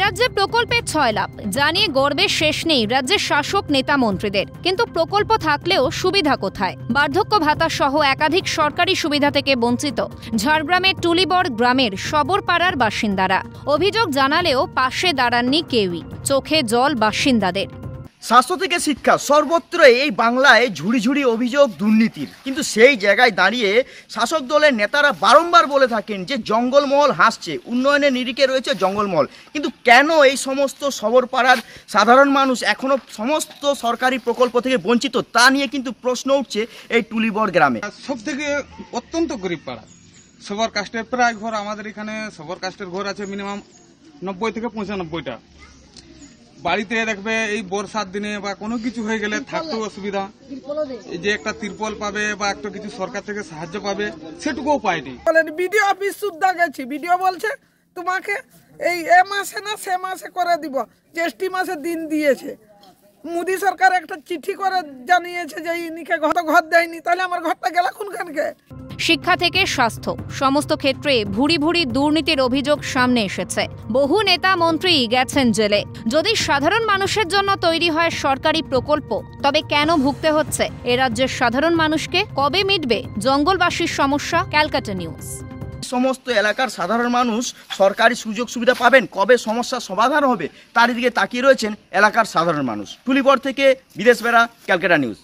রাজ্যে প্রকল্পের ৬ লাভ জানিয়ে গর্বের শেষ নেই রাজ্যের শাসক নেতা মন্ত্রীদের। কিন্তু প্রকল্প থাকলেও সুবিধা কোথায়? বার্ধক্য ভাতা সহ একাধিক সরকারি সুবিধা থেকে বঞ্চিত ঝাড়গ্রামের টুলিবর গ্রামের সবরপাড়ার বাসিন্দারা। অভিযোগ জানালেও পাশে দাঁড়াননি কেউই। চোখে জল বাসিন্দাদের। স্বাস্থ্য থেকে শিক্ষা সর্বত্র এই বাংলায় ঝুড়ি ঝুড়ি অভিযোগ দুর্নীতির। কিন্তু সেই জায়গায় দাঁড়িয়ে শাসক দলের নেতারা বারংবার বলে থাকেন যে জঙ্গলমহল হাসছে, উন্নয়নের নিরিখে রয়েছে জঙ্গলমহল। কিন্তু কেন এই সমস্ত সবরপাড়ার সাধারণ মানুষ এখনো সমস্ত সরকারি প্রকল্প থেকে বঞ্চিত, তা নিয়ে কিন্তু প্রশ্ন উঠছে এই টুলিবর গ্রামে। সব থেকে অত্যন্ত গরিব পাড়া, সবার কাস্টের প্রায় ঘর আমাদের এখানে সবার কাস্টের ঘর আছে মিনিমাম 90 থেকে 95টা। বাড়িতে দেখবে এই বর্ষার দিনে বা কোনো কিছু হয়ে গেলে থাকতেও অসুবিধা, এই যে একটা তিরপল পাবে বা একটা কিছু সরকার থেকে সাহায্য পাবে সেটুকুও পায়নি। বিডিও অফিস সুদ্ধা গেছি, বিডিও বলছে তোমাকে এই মাসে না সে মাসে করে দিব, জ্যৈষ্ঠী মাসে দিন দিয়েছে। মোদী সরকার একটা চিঠি করে জানিয়েছে যে ইনিকে ঘর দেয়নি, তাহলে আমার ঘরটা গেল কোনখানকে? শিক্ষা থেকে স্বাস্থ্য সমস্ত ক্ষেত্রে ভুরি ভুরি দুর্নীতির অভিযোগ সামনে এসেছে। বহু নেতা মন্ত্রী গেছেন জেলে। যদি সাধারণ মানুষের জন্য তৈরি হয় সরকারি প্রকল্প, তবে কেন ভুগতে হচ্ছে এ রাজ্যের সাধারণ মানুষকে? কবে মিটবে জঙ্গলবাসীর সমস্যা? ক্যালকাটা নিউজ। সমস্ত এলাকার সাধারণ মানুষ সরকারি সুযোগ সুবিধা পাবেন, কবে সমস্যার সমাধান হবে, তার দিকে তাকিয়ে রয়েছেন এলাকার সাধারণ মানুষ। টুলিবর থেকে বিদেশ বেড়া, ক্যালকাটা নিউজ।